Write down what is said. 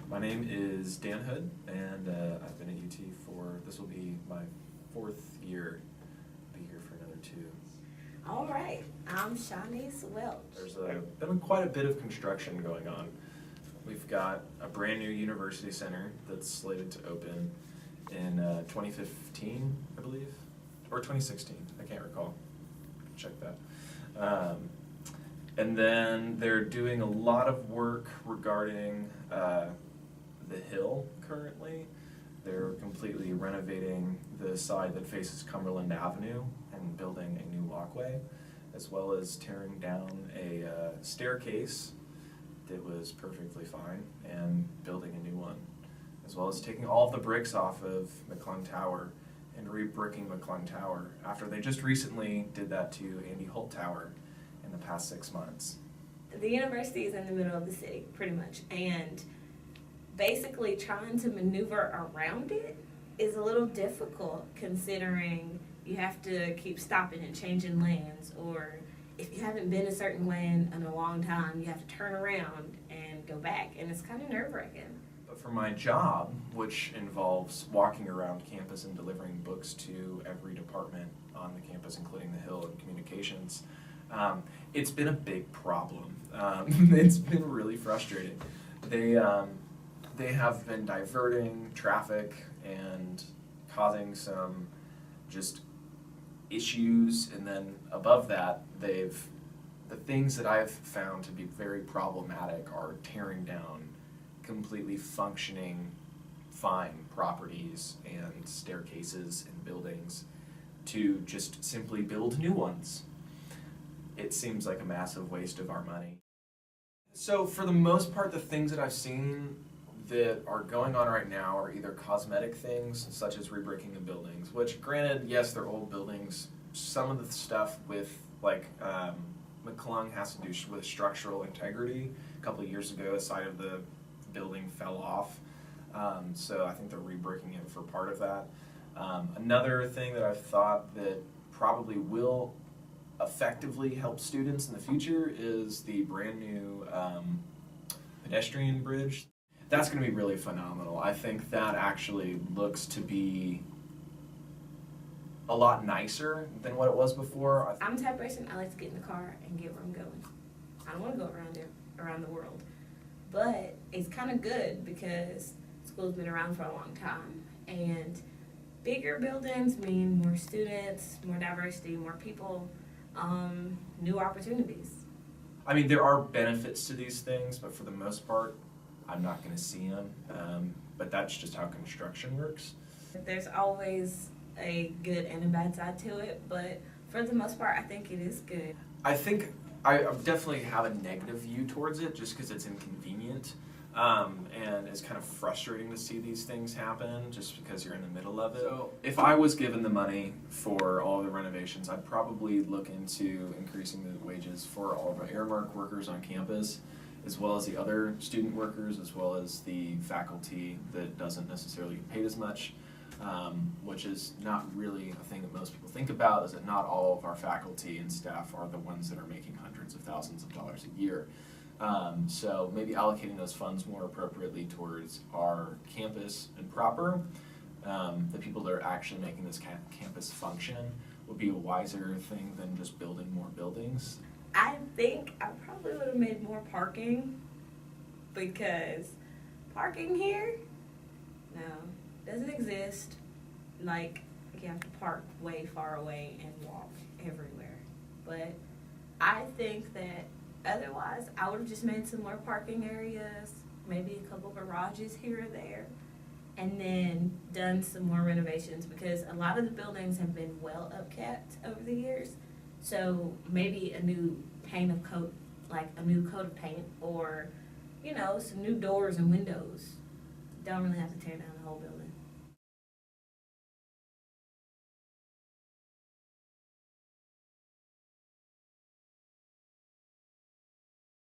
My name is Dan Hood, and I've been at UT this will be my 4th year. I'll be here for another 2. All right, I'm Shawnice Welch. There's been quite a bit of construction going on. We've got a brand new university center that's slated to open in 2015, I believe, or 2016, I can't recall. Check that. And then they're doing a lot of work regarding the Hill currently. They're completely renovating the side that faces Cumberland Avenue and building a new walkway, as well as tearing down a staircase that was perfectly fine and building a new one, as well as taking all of the bricks off of McClung Tower and re-bricking McClung Tower after they just recently did that to Andy Holt Tower in the past 6 months. The university is in the middle of the city, pretty much, and basically trying to maneuver around it is a little difficult considering you have to keep stopping and changing lanes, or if you haven't been a certain lane in a long time, you have to turn around and go back, and it's kind of nerve-wracking. But for my job, which involves walking around campus and delivering books to every department on the campus, including the Hill and communications, it's been a big problem. It's been really frustrating. They have been diverting traffic and causing some just issues, and then above that, the things that I've found to be very problematic are tearing down completely functioning fine properties and staircases and buildings to just simply build new ones. It seems like a massive waste of our money. So for the most part, the things that I've seen that are going on right now are either cosmetic things, such as rebricking the buildings, which granted, yes, they're old buildings. Some of the stuff with McClung has to do with structural integrity. A couple of years ago, a side of the building fell off. So I think they're rebricking it for part of that. Another thing that I've thought that probably will effectively help students in the future is the brand new pedestrian bridge. That's going to be really phenomenal. I think that actually looks to be a lot nicer than what it was before. I'm the type of person, I like to get in the car and get where I'm going. I don't want to go around the world. But it's kind of good because school's been around for a long time, and bigger buildings mean more students, more diversity, more people, new opportunities. I mean, there are benefits to these things, but for the most part, I'm not going to see them. But that's just how construction works. There's always a good and a bad side to it, but for the most part, I think it is good. I think I definitely have a negative view towards it just because it's inconvenient, and it's kind of frustrating to see these things happen just because you're in the middle of it. So if I was given the money for all the renovations, I'd probably look into increasing the wages for all of our Aramark workers on campus, as well as the other student workers, as well as the faculty that doesn't necessarily get paid as much. Which is not really a thing that most people think about, is that not all of our faculty and staff are the ones that are making hundreds of thousands of dollars a year. So maybe allocating those funds more appropriately towards our campus and proper, the people that are actually making this campus function, would be a wiser thing than just building more buildings. I think I probably would have made more parking, because parking here, no, doesn't exist. Like, you have to park way far away and walk everywhere. But I think that otherwise, I would have just made some more parking areas, maybe a couple garages here or there, and then done some more renovations, because a lot of the buildings have been well upkept over the years. So maybe a new coat of paint, or, some new doors and windows. Don't really have to tear down the whole building.